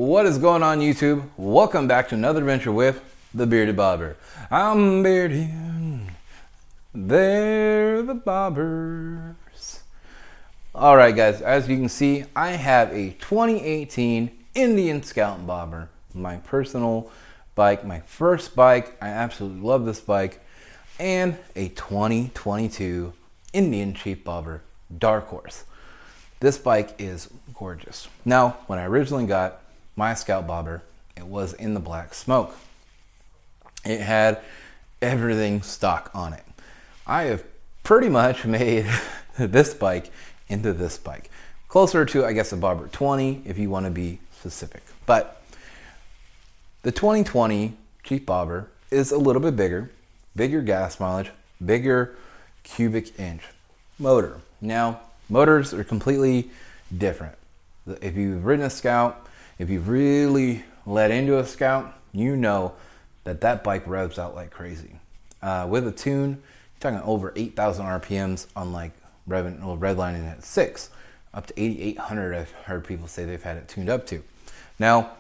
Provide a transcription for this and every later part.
What is going on, YouTube? Welcome back to another adventure with the Bearded Bobber. I'm bearded, they're the bobbers. Alright guys, as you can see, I have a 2018 Indian Scout Bobber. My personal bike, my first bike. I absolutely love this bike. And a 2022 Indian Chief Bobber Darkhorse. This bike is gorgeous. Now, when I originally got my Scout Bobber, it was in the black smoke. It had everything stock on it. I have pretty much made this bike into this bike. Closer to, I guess, a Bobber 20 if you want to be specific. But the 2020 Chief Bobber is a little bit bigger gas mileage, bigger cubic inch motor. Now, motors are completely different. If you've ridden a Scout, if you've really let into a Scout, you know that that bike revs out like crazy. With a tune, you're talking over 8,000 RPMs on like redlining at 6, up to 8,800 I've heard people say they've had it tuned up to. Now,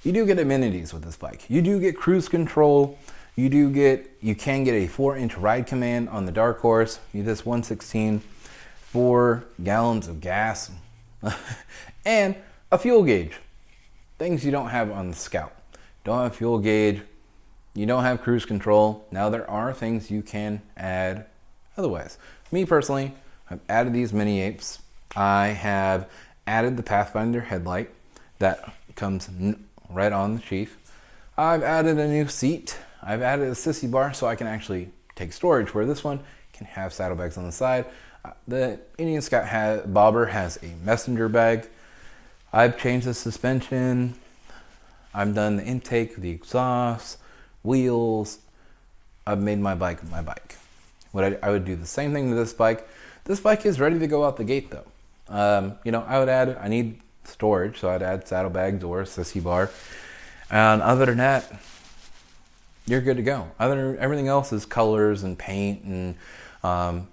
you do get amenities with this bike. You do get cruise control. You can get a 4-inch ride command on the Darkhorse. You this 116, 4 gallons of gas, and a fuel gauge. Things you don't have on the Scout. Don't have fuel gauge. You don't have cruise control. Now there are things you can add otherwise. Me personally, I've added these mini apes. I have added the Pathfinder Headlight that comes right on the Chief. I've added a new seat. I've added a sissy bar so I can actually take storage, where this one can have saddlebags on the side. The Indian Scout Bobber has a messenger bag. I've changed the suspension. I've done the intake, the exhaust, wheels. I've made my bike my bike. I would do the same thing to this bike. This bike is ready to go out the gate though. I need storage, so I'd add saddlebags or a sissy bar. And other than that, you're good to go. Everything else is colors and paint and,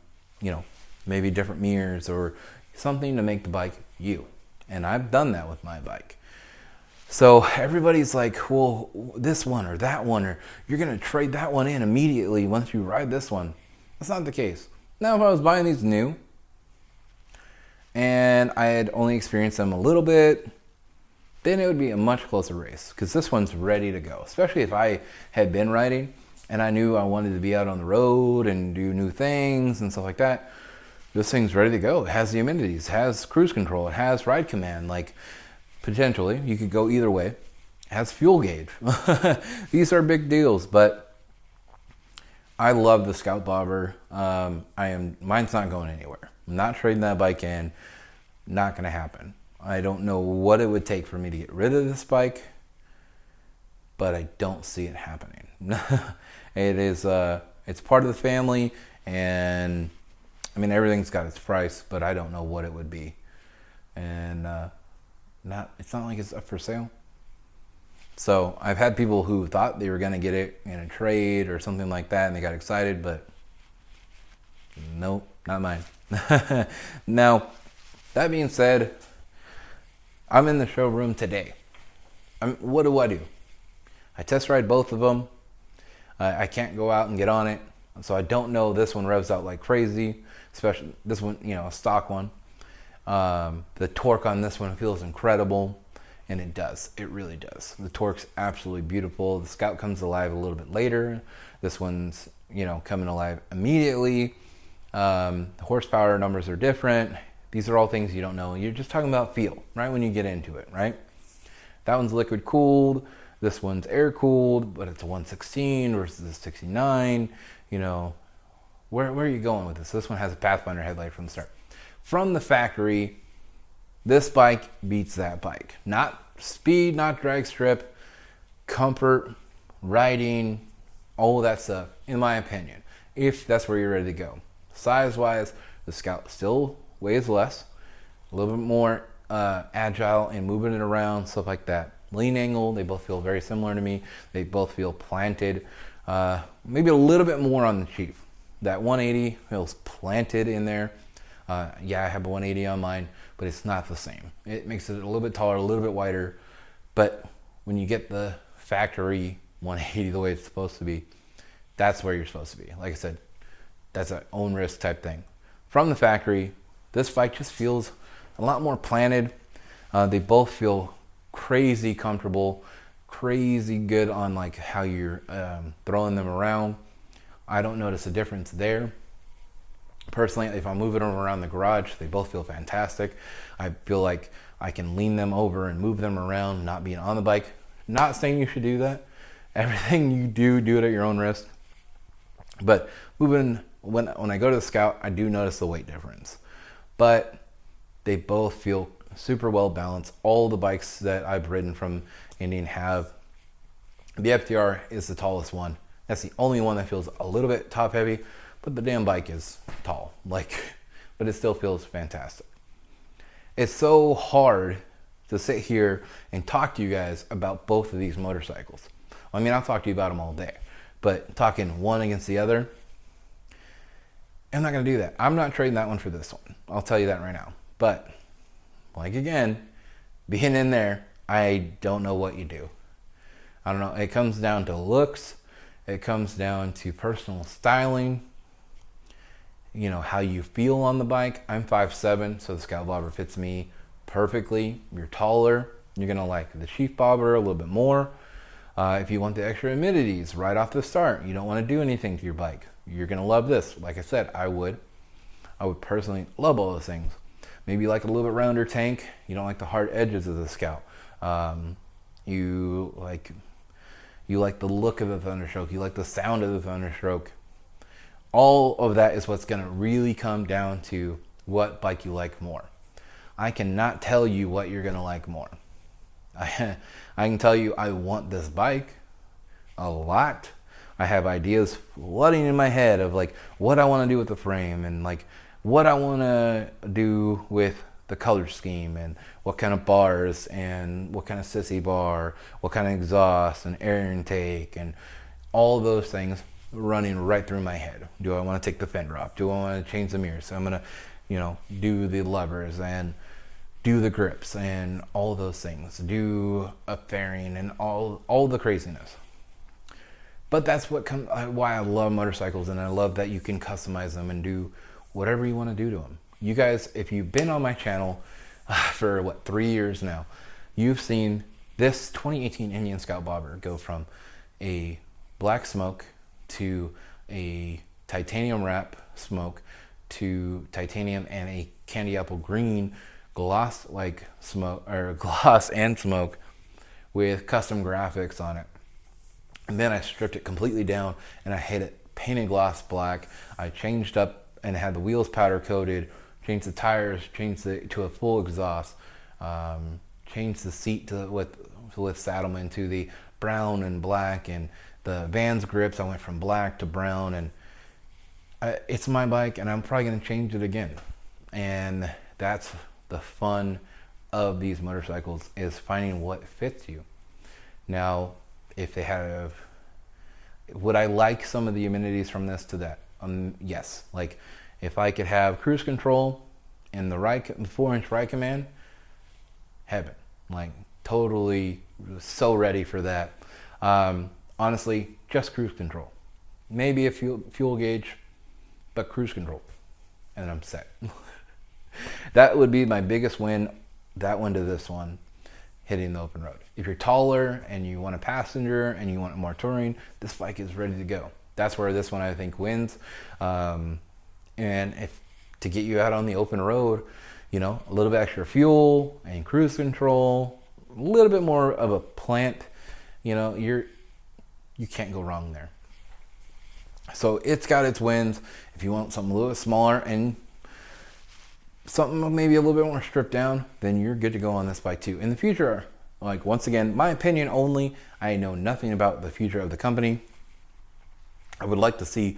maybe different mirrors or something to make the bike you. And I've done that with my bike. So everybody's like, well, this one or that one, or you're going to trade that one in immediately once you ride this one. That's not the case. Now, if I was buying these new and I had only experienced them a little bit, then it would be a much closer race, because this one's ready to go. Especially if I had been riding and I knew I wanted to be out on the road and do new things and stuff like that. This thing's ready to go. It has the amenities, it has cruise control, it has ride command. Like, potentially, you could go either way. It has fuel gauge. These are big deals, but I love the Scout Bobber. Mine's not going anywhere. I'm not trading that bike in. Not gonna happen. I don't know what it would take for me to get rid of this bike, but I don't see it happening. It's part of the family, and I mean, everything's got its price, but I don't know what it would be. And it's not like it's up for sale. So I've had people who thought they were going to get it in a trade or something like that, and they got excited, but nope, not mine. Now, that being said, I'm in the showroom today. What do? I test ride both of them. I can't go out and get on it, so I don't know. This one revs out like crazy, especially this one, a stock one. The torque on this one feels incredible, and it does. It really does. The torque's absolutely beautiful. The Scout comes alive a little bit later. This one's, coming alive immediately. The horsepower numbers are different. These are all things you don't know. You're just talking about feel, right, when you get into it, right? That one's liquid cooled. This one's air cooled, but it's a 116 versus a 69. Where are you going with this? This one has a Pathfinder headlight from the start. From the factory, this bike beats that bike. Not speed, not drag strip, comfort, riding, all of that stuff, in my opinion, if that's where you're ready to go. Size-wise, the Scout still weighs less, a little bit more agile in moving it around, stuff like that. Lean angle, they both feel very similar to me. They both feel planted. Maybe a little bit more on the Chief. That 180 feels planted in there. Yeah, I have a 180 on mine, but it's not the same. It makes it a little bit taller, a little bit wider. But when you get the factory 180 the way it's supposed to be, that's where you're supposed to be. Like I said, that's an own risk type thing. From the factory, this bike just feels a lot more planted. They both feel crazy comfortable, crazy good on like how you're throwing them around. I don't notice a difference there. Personally, if I'm moving them around the garage, they both feel fantastic. I feel like I can lean them over and move them around, not being on the bike. Not saying you should do that. Everything you do, do it at your own risk. But moving, when I go to the Scout, I do notice the weight difference. But they both feel super well balanced. All the bikes that I've ridden from Indian have. The FTR is the tallest one. That's the only one that feels a little bit top heavy, but the damn bike is tall. Like, but it still feels fantastic. It's so hard to sit here and talk to you guys about both of these motorcycles. I mean, I'll talk to you about them all day, but talking one against the other, I'm not going to do that. I'm not trading that one for this one. I'll tell you that right now. But, like again, being in there, I don't know what you do. I don't know. It comes down to looks. It comes down to personal styling. You know, how you feel on the bike. I'm 5'7", so the Scout Bobber fits me perfectly. You're taller, you're going to like the Sheath Bobber a little bit more. If you want the extra amenities right off the start, you don't want to do anything to your bike, you're going to love this. Like I said, I would personally love all those things. Maybe you like a little bit rounder tank. You don't like the hard edges of the Scout. You like the look of the Thunderstroke. You like the sound of the Thunderstroke. All of that is what's going to really come down to what bike you like more. I cannot tell you what you're going to like more. I can tell you I want this bike a lot. I have ideas flooding in my head of like what I want to do with the frame and like what I want to do with the color scheme and what kind of bars and what kind of sissy bar, what kind of exhaust and air intake and all those things running right through my head. Do I want to take the fender off? Do I want to change the mirrors? So I'm going to, do the levers and do the grips and all those things. Do a fairing and all the craziness. But that's why I love motorcycles, and I love that you can customize them and do whatever you want to do to them. You guys, if you've been on my channel for 3 years now, you've seen this 2018 Indian Scout Bobber go from a black smoke to a titanium wrap smoke to titanium and a candy apple green gloss like smoke, or gloss and smoke with custom graphics on it. And then I stripped it completely down and I had it painted gloss black. I changed up and had the wheels powder coated, changed the tires, changed it to a full exhaust, changed the seat with Saddlemen to the brown and black, and the Vans grips, I went from black to brown, and it's my bike and I'm probably going to change it again. And that's the fun of these motorcycles, is finding what fits you. Now, if they have, would I like some of the amenities from this to that? Yes. Like if I could have cruise control and the 4-inch right command, heaven. Like totally so ready for that. Honestly, just cruise control. Maybe a fuel gauge, but cruise control. And I'm set. That would be my biggest win, that one to this one, hitting the open road. If you're taller and you want a passenger and you want more touring, this bike is ready to go. That's where this one I think wins. And if to get you out on the open road, a little bit extra fuel and cruise control, a little bit more of a plant, you can't go wrong there. So it's got its wins. If you want something a little bit smaller and something maybe a little bit more stripped down, then you're good to go on this bike too. In the future, like once again, my opinion only, I know nothing about the future of the company. I would like to see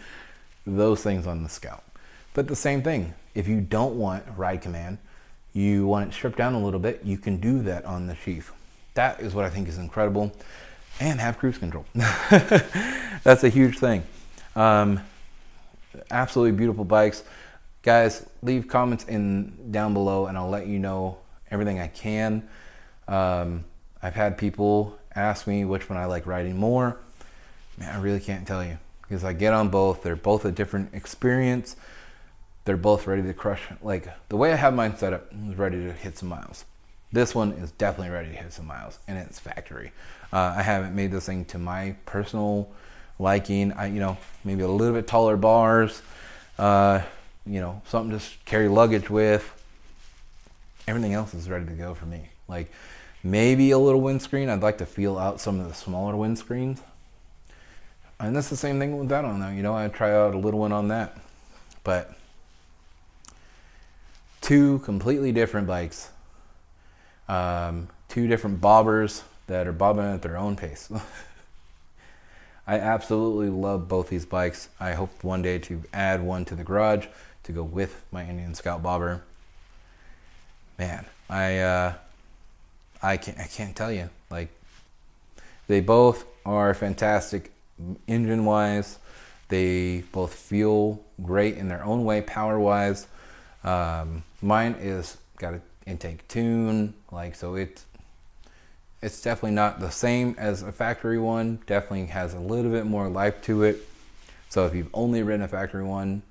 those things on the Scout. But the same thing, if you don't want ride command, you want it stripped down a little bit, you can do that on the Sheath. That is what I think is incredible. And have cruise control. That's a huge thing. Absolutely beautiful bikes. Guys, leave comments down below and I'll let you know everything I can. I I've had people ask me which one I like riding more. Man, I really can't tell you, because I get on both. They're both a different experience. They're both ready to crush. Like, the way I have mine set up is ready to hit some miles. This one is definitely ready to hit some miles, and it's factory. I haven't made this thing to my personal liking. Maybe a little bit taller bars, something to carry luggage with. Everything else is ready to go for me. Like, maybe a little windscreen. I'd like to feel out some of the smaller windscreens. And that's the same thing with that on there. I'd try out a little one on that. But two completely different bikes. Two different bobbers that are bobbing at their own pace. I absolutely love both these bikes. I hope one day to add one to the garage to go with my Indian Scout bobber. Man, I can't tell you. Like, they both are fantastic engine wise. They both feel great in their own way, power wise. Mine is got an intake tune, so it's definitely not the same as a factory one. Definitely has a little bit more life to it. So if you've only ridden a factory one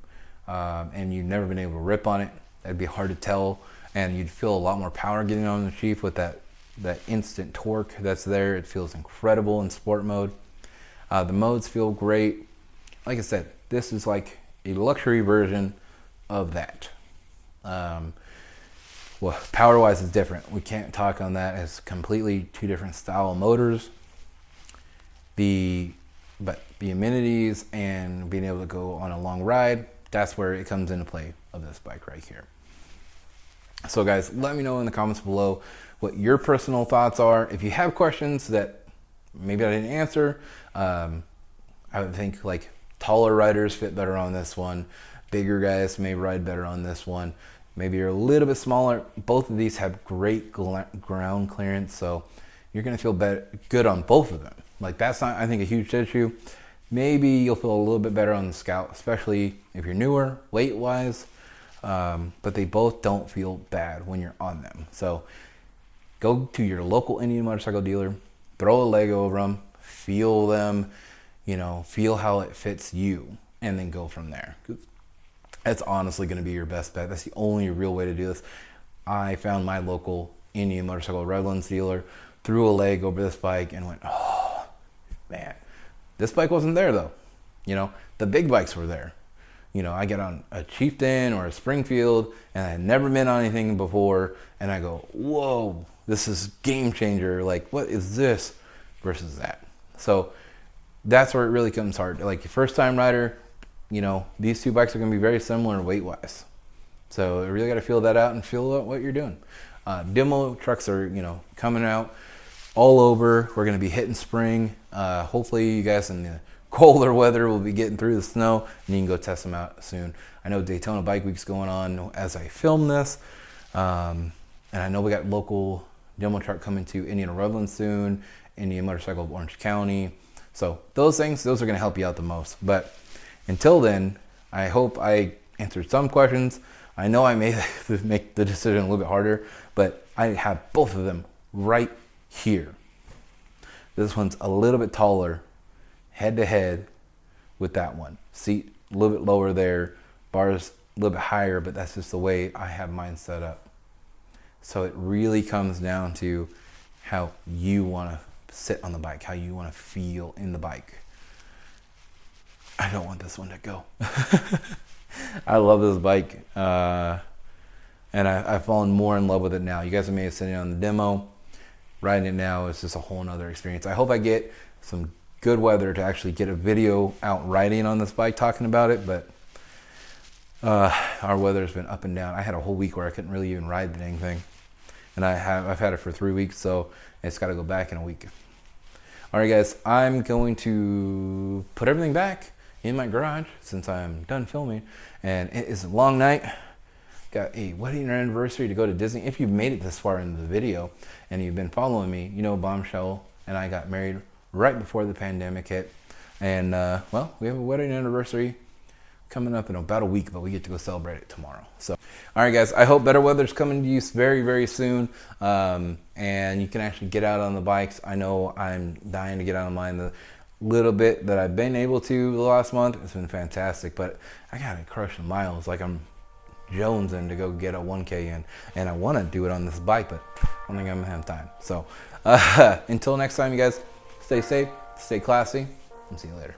and you've never been able to rip on it, that'd be hard to tell, and you'd feel a lot more power getting on the sheath with that instant torque that's there. It feels incredible in sport mode. The modes feel great. Like I said, this is like a luxury version of that. Well, power-wise is different. We can't talk on that as completely two different style motors. But the amenities and being able to go on a long ride, that's where it comes into play of this bike right here. So guys, let me know in the comments below what your personal thoughts are. If you have questions that maybe I didn't answer, I would think like taller riders fit better on this one. Bigger guys may ride better on this one. Maybe you're a little bit smaller. Both of these have great ground clearance, so you're gonna feel good on both of them. Like, that's not, I think, a huge issue. Maybe you'll feel a little bit better on the Scout, especially if you're newer, weight-wise. But they both don't feel bad when you're on them. So go to your local Indian motorcycle dealer, throw a leg over them, feel them, feel how it fits you, and then go from there. That's honestly going to be your best bet. That's the only real way to do this. I found my local Indian motorcycle Redlands dealer, threw a leg over this bike, and went, oh man, this bike wasn't there though. The big bikes were there. I get on a Chieftain or a Springfield, and I had never been on anything before, and I go, whoa, this is game changer. Like, what is this versus that? So that's where it really comes hard. Like, your first time rider, these two bikes are going to be very similar weight wise. So you really got to feel that out and feel out what you're doing. Demo trucks are, coming out all over. We're going to be hitting spring. Hopefully you guys in the colder weather will be getting through the snow, and you can go test them out soon. I know Daytona Bike Week's going on as I film this. And I know we got local demo truck coming to Indiana Redlands soon, Indian Motorcycle of Orange County. So those are going to help you out the most. But until then, I hope I answered some questions. I know I may make the decision a little bit harder, but I have both of them right here. This one's a little bit taller, head to head with that one. Seat a little bit lower there, bars a little bit higher, but that's just the way I have mine set up. So it really comes down to how you want to sit on the bike, how you want to feel in the bike. I don't want this one to go. I love this bike, and I've fallen more in love with it now. You guys may have seen it on the demo. Riding it now is just a whole nother experience. I hope I get some good weather to actually get a video out riding on this bike talking about it, but our weather's been up and down. I had a whole week where I couldn't really even ride the dang thing, and I've had it for 3 weeks, so it's got to go back in a week. All right, guys, I'm going to put everything back in my garage since I'm done filming, and it is a long night. Got a wedding anniversary to go to Disney. If you've made it this far into the video and you've been following me, Bombshell and I got married right before the pandemic hit, and well, we have a wedding anniversary coming up in about a week, but we get to go celebrate it tomorrow. So, all right, guys, I hope better weather's coming to you very, very soon, and you can actually get out on the bikes. I know I'm dying to get out on mine. The little bit that I've been able to the last month, it's been fantastic, but I gotta crush the miles like I'm jonesing to go get a 1K in, and I want to do it on this bike, but I don't think I'm gonna have time. So until next time, you guys, stay safe, stay classy, and see you later.